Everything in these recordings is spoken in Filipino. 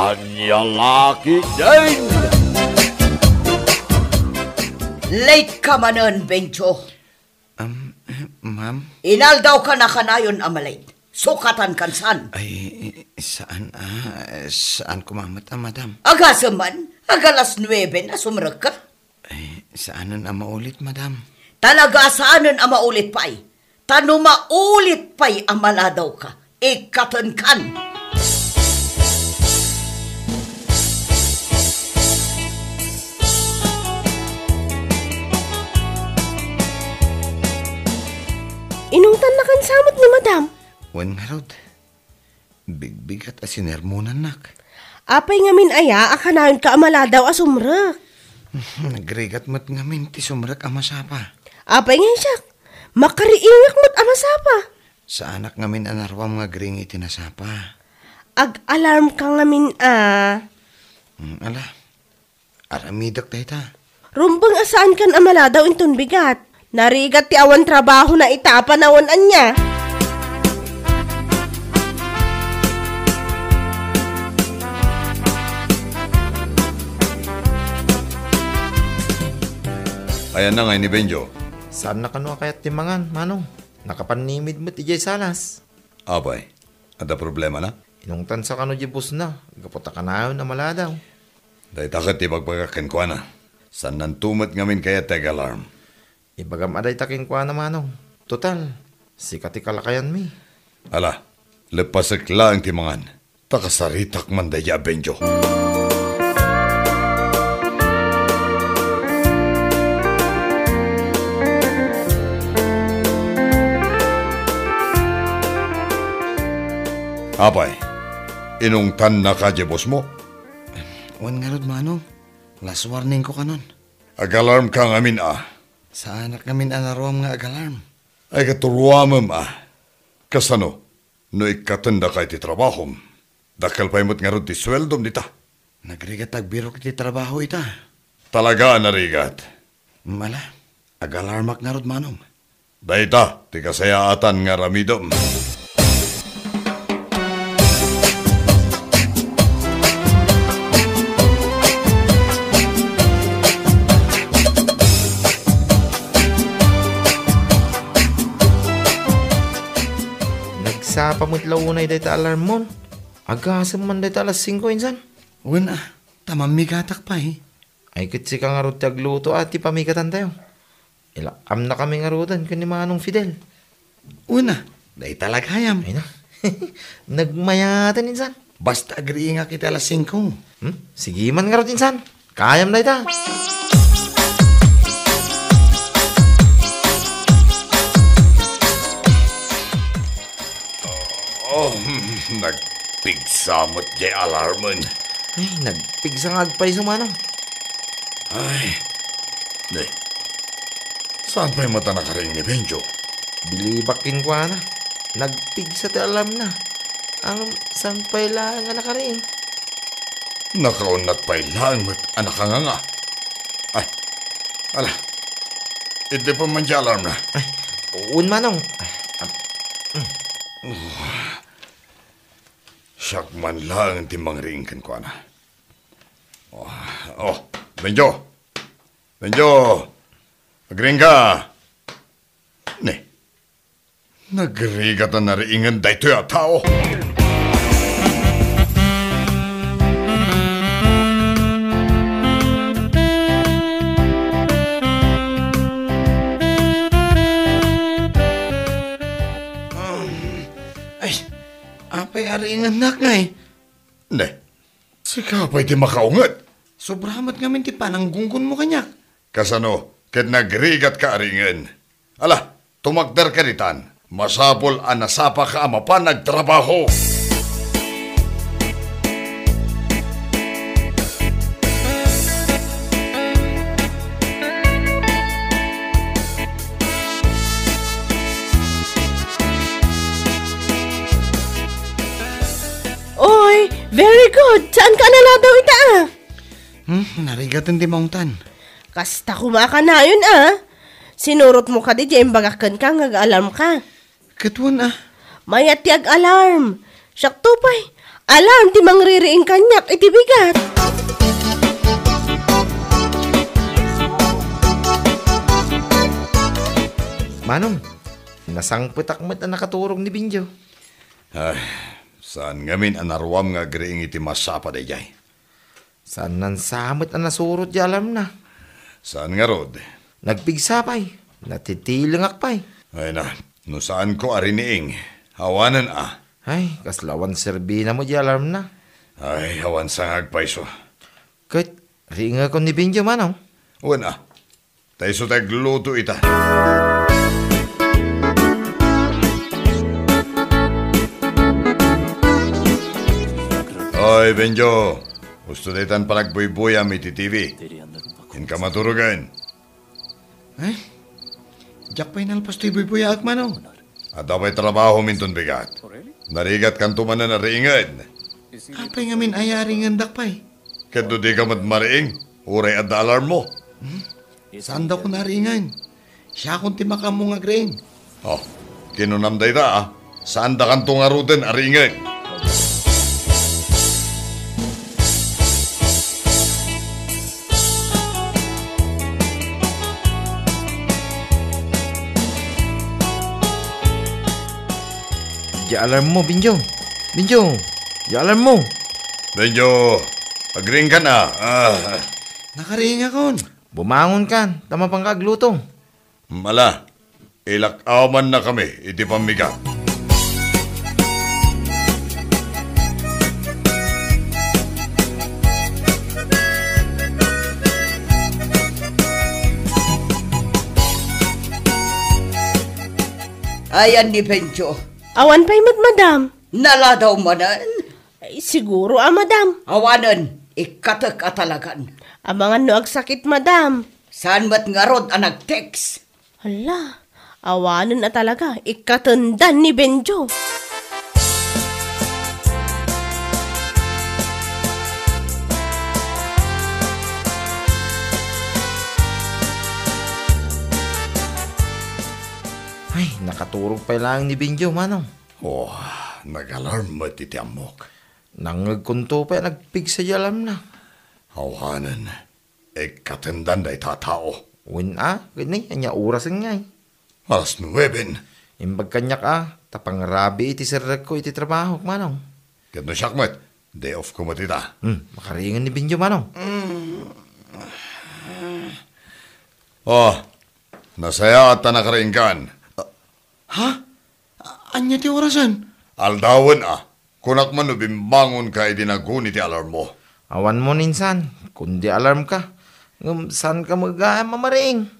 Kanyang laki din! Late ka manon, Bencho. Ma'am? Inaldaw ka na kanayon, amalate. Sukatan kan san? Ay, saan? Saan kumamat, madam? Agasam man, agalas 9 na sumrag ka. Ay, saanan ang maulit, madam? Talaga saanan ang maulit pa'y? Tano maulit pa'y amaladaw ka. Ikatan kan. Inungtan na kan samot ni madam. Wan nga rod. Bigbig at asinermonan nak. Apay ngamin aya, akanayon ka amaladaw asumrak. Nagrigat mo't ngamin ti sumrak amasapa. Apay ngayon siya, makariingak mo't amasapa. Sa anak ngamin anarwam nga gring itinasapa. Ag-alarm ka ngamin Ala, aramidak tayo ta. Rumbang asaan kan amaladaw inton bigat. Narigat ti awan trabaho na itapa nawon anya. Ayan na nga ni Benjo. Saan na kano kayat timangan, manong? Nakapanimid mo ti jay salas. Abay, ada problema na? Inungtan sa kano jibus na. Gaputa ka na yun na maladaw. Dahil takot ipagpagakin ko na. San nantumot ngamin kaya tag-alarm? Ibagam aday taking kwa na, manong. Total, sikati kalakayan mi. Ala, lepasik lang timangan. Takasaritak man daya, Benjo. Apay, inungtan na ka, boss mo? Wan nga rod, manong. Last warning ko kanon. Ag-alarm ka ngamin Sa anak ngamin anarwam nga ag-alarm. Ay katuruamam Kasano, no ikatanda kay ti trabahom. Dakal pa imot nga rod ti sweldom dita. Nagrigat agbiro kiti trabaho ita. Talaga narigat. Mala, ag-alarmak nga rod, manong. Dayta, ti kasayaatan nga ramidom. Sa pamutlaw unay dayta alarm mon. Agasam man dayta alas 5 insan. Wan tamamigatak pa Ay kitsi ka nga rod tagluto at pamigatan tayo. Ilakam na kami nga rodan kani manong Fidel. Una, day talaghayam. Ay na. Nagmayatan insan. Basta agree nga kita alas 5. Sige man nga rod insan. Kayam dayta. Oh, nagpigsamot jay alarmon. Ay, nagpigsa nga agpay sumanong. Ay, day. Saan pa'y mata nakaring ni Benjo? Bilibakin ko na. Nagpigsa ti alam na. Ang saan pa'y lang nga nakaring. Nakaunat pa'y lang mat anak nga. Ay, ala. Hindi pa man jay alarm na. Ay, uun manong. Siyak man lang timang ringkan ko na. Oh, Benjo! Benjo! Agring ka! Ne, nagrigat na nariingan dayto ya tao. Apay aringan nak nga Ne, sika pa'y di makaungat. Sobrahamat ngamin ti pananggunggun mo kanyak. Kasano, ket nagrigat ka aringan. Ala, tumagdar ka ritan. Masapol ang nasapa ka ama pa nagtrabaho. Oy, very good. Saan ka naladaw ita Narigatan ti maungtan. Kasta kumaka na yun Sinurot mo ka di dyan bagakan ka, ngag-alarm ka. Katuan Mayat ti ag-alarm. Siyak tupay. Alam, ti mangririing kanyak, iti bigat. Manong, nasangpitak mo't ang nakaturong ni Binjo. Ay, saan ngamin anarwam nga agreeing iti masapa day jay? Saan nan samot ang nasurot di alam na. Saan nga rod? Nagpigsapay, natitilingak pay. Ay na, no saan ko ariniing? Hawanan Ay, kaslawan serbina mo di alam na. Ay, hawan sangag paiso. Kahit ringa ko ni Binjo manong. Uwan tayo so tagluto ita. Oy, Benjo. Gusto daytan panagbuy-buyam iti TV. In ka maturugan. Ay, jak pa'y nalpas to'y buy-buyak manaw. At apay trabaho minton bigat. Narigat kan tumanan na ringad. Apay ngamin ayaring andak pa'y. Kadto di ka matmariing. Uray at alarm mo. Saan daw ko naringan? Siya akong timaka mo nga grain. Oh, kinunamday ta Saan da kan tungaruden aringad? Di alarm mo, Binjo. Binjo, di alarm mo. Benjo, agring ka na. Nakaringa kon. Bumangon kan, tama pang kaglutong. Mala, ilakaman na kami, iti pamiga. Ayan ni Benjo. Awan pa'y madam. Nala daw manan. Ay, siguro, madam. Awanan, ikatek atalagan. Amangan no agsakit, madam. Saan mat nga rod ang nag-text? Hala, awanan na talaga. Ikatundan ni Benjo. Ay, nakaturog pa lang ni Binjo, manong. Oh, nag-alarm mo iti amok. Nangagkunto pa, nagpigsa di alam na. Hawanan, katendan day tatao. Win gani, anya orasan nga eh. Alas 9. Imbag kanyak tapang rabi iti sirrag ko iti trabaho, manong. Kano siyakmat, day off ko matita. Makaringan ni Binjo, manong. Oh, nasaya at nakaringkan. Ha? Anya ti orasan? Aldawan kunak man bimbangon ka idinagun iti alarm mo. Awan mo ninsan, kundi alarm ka. Saan ka mamaring?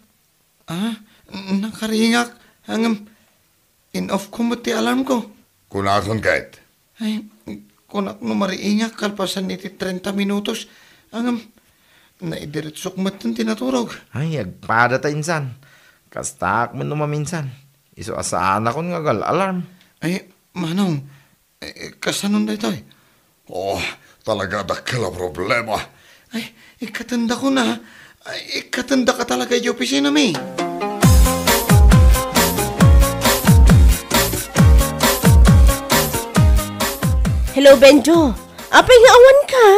Nakaringak. In-off ko mo ti alarm ko. Kunakon kahit. Ay, kunak no mariingak kalpasan iti 30 minutos. Naidiritsok matan tinaturog. Ay, agpada ta insan. Kastak mo numaminsan. Iso asaan ako nga alarm. Ay, manong, kasanon da ito eh. Oh, talaga dakila problema. Ay, ikatanda ko na. Ay, ikatanda ka talaga yung opisina mi. Hello, Benjo. Apay nga awan ka?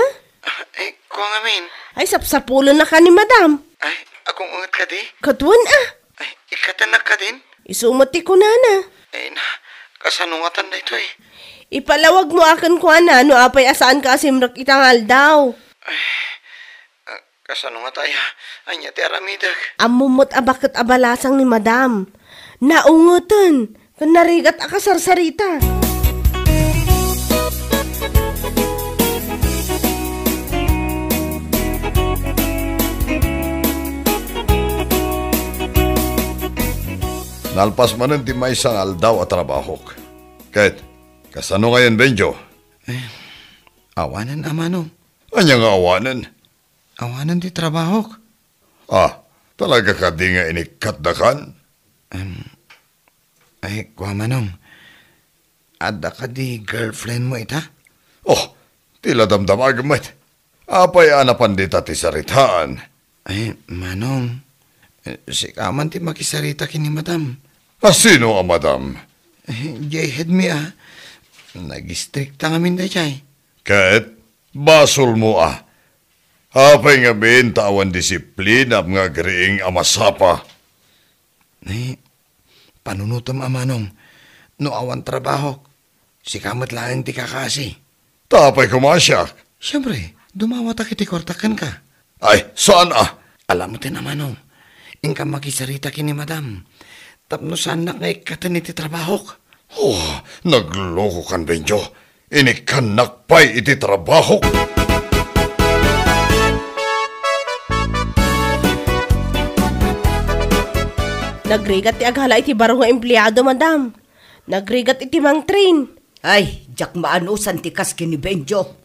Ay, kuha nga min. Ay, sapsapulo na ka ni madam. Ay, akong ungat ka di. Katuan Ay, ikatanda ka din. Isumati ko na. Ay na, kasanungatan na ito eh. Ipalawag mo akin ko no apay asaan ka asimrak itangal daw. Kasanungat ay, anya ti aramidag. Amumot abakit abalasang ni madam. Naungutan, kan narigat akasarsarita. Nalpas manan ti may isang aldaw at trabahok. Kahit, kasano ngayon, Benjo? Awanan amano. Anya nga awanan? Awanan ti trabahok. Talaga ka di nga inikatdakan? Ay, kuha manong. Ada ka di girlfriend mo ita? Oh, tila damdamag met. Apay anapan dita ti saritaan. Ay, manong. Si kaman ti makisarita kini madam. Sino ang madam? Jayhead mi Nag-istrikta ngamin da chay. Ket, basol mo Hapay nga bin tawan disiplina nga griing amasapa. Panunutom amanong, no awan trabaho, si kamat lang ti kakasi. Tapay kumasyak. Siyempre, dumawata kiti kortakan ka. Ay, saan Alam mo tinamanong, ingka makisarita kini madam. Tapno saan na nga ikatan iti trabaho. Oh, nagloko kan Benjo. Ini kanakpay iti trabaho. Nagrigat ti aghala iti baro nga empleyado, madam. Nagrigat iti mang train. Ay, jak maanusan ti kas kini Benjo.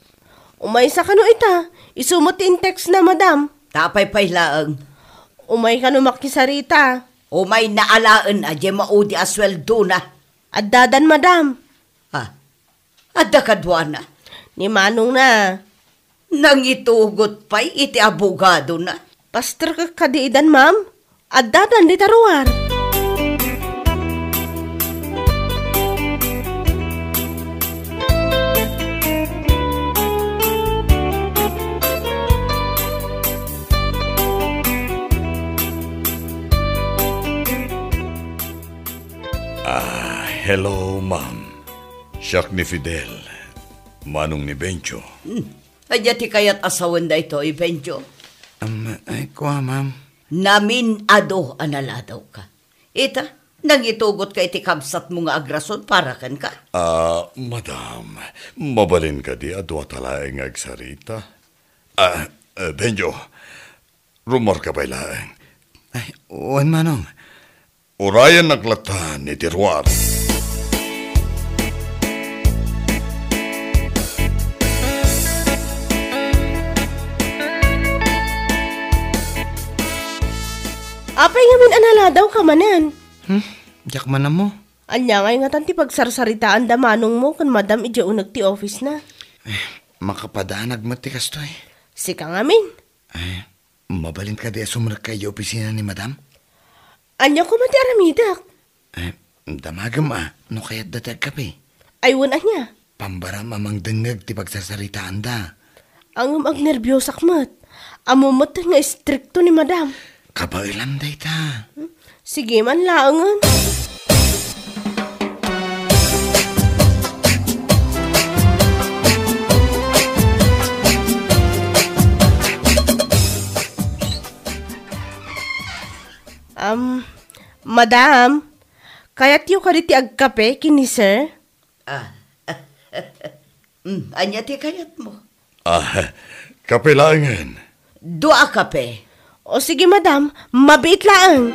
Umay sa kano ita. Isumot ti text na, madam. Tapay pay laeng. Umay kano makisarita. O may naalaan je maudi asweldo na. Addadan, madam. Adda kadwana. Ni Manong na. Nang itugot pa'y iti abogado na. Pastor ka kadiidan, ma'am. Addadan di taruar. Hello, ma'am. Siyak ni Fidel. Manong ni Benjo. Adya ti kayat asawan da ito, Benjo. Ay, kuha, ma'am. Namin ado analadaw ka. Ita, nang itugot ka iti kabsat mo nga agrason para kan ka. Madam, mabalin ka di adwa talaeng agsarita. Benjo, rumor ka ba ilaeng? Ay, uwan manong. Urayan naglatan ni Tirwar. Apay ngamin analadaw ka manan. Jak man na mo. Anya ngay nga tanti pagsarsaritaan da manong mo kan madam ija unag ti office na. Makapadanag mo ti kastoy. Sika ngamin. Ay, mabalin ka di sumunag kayo opisina ni madam? Anya ko mati aramidak. Ay, damagam no kaya't datag kape. Aywan anya. Pambara mamang dengag ti pagsasaritaan da. Ang agnerbyos akmat. Amumot nga stricto ni madam. Kabailam day ta. Sige man laangan. Madam, kayat yung kariti agkape kini sir? Anya ti kayat mo. Kapilangan. Dua kape. O sige madam, mabait lang.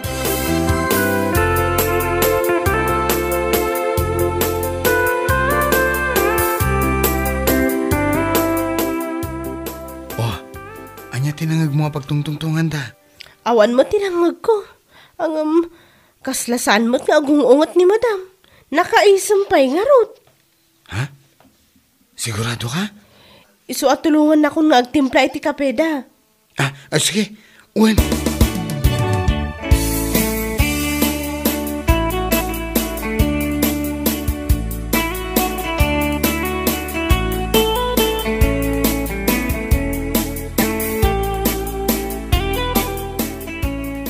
Anya tinangag mo pagtungtungtungan da. Awan mo tinangag ko. Ang kaslasan mo't nga agungungot ni madam. Nakaisampay nga rot. Ha? Sigurado ka? Isu at tulungan na kung agtimpla iti kapeda. Sige. Uwan.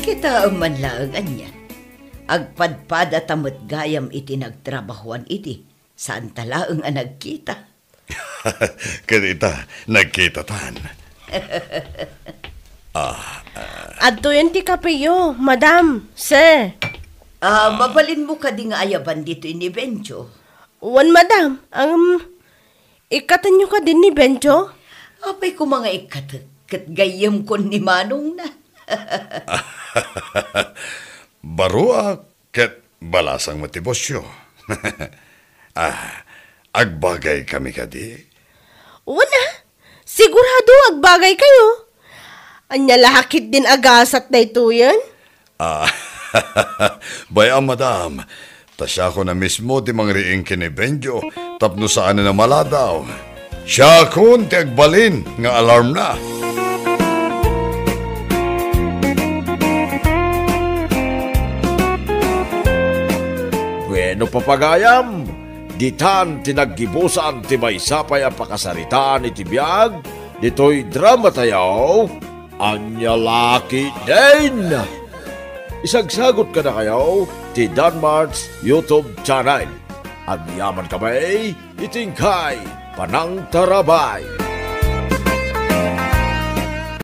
Kita man laang anya. Agpadpad at amot gayam iti nagtrabahuan iti. Saan talaang nagkita? Kanita, nagkita tan. Adto yan ti kapeyo, madam, sir. Mabalin mo ka di nga ayaban dito ni Benjo. Wan madam, ikatan nyo ka din ni Benjo? Apay ko mga kat gayam ko ni Manong na. Barua ket balasang matibosyo. Agbagay kami kadi. Wala, sigurado agbagay kayo. Anya lahakit din agasat na ito yan? Bayang madam, tasya ko na mismo di mangriing kini Benjo, tapno saan na maladaw. Siya kun ti agbalin nga alarm na. Bueno papagayam, Ditan tinaggibusan ti may sapay ang pakasaritaan iti biyag, dito'y drama tayo, anya laki din. Isagsagot ka na kayo, ti Danmar's YouTube channel. Ang yaman kamay, itingkay, panang tarabay.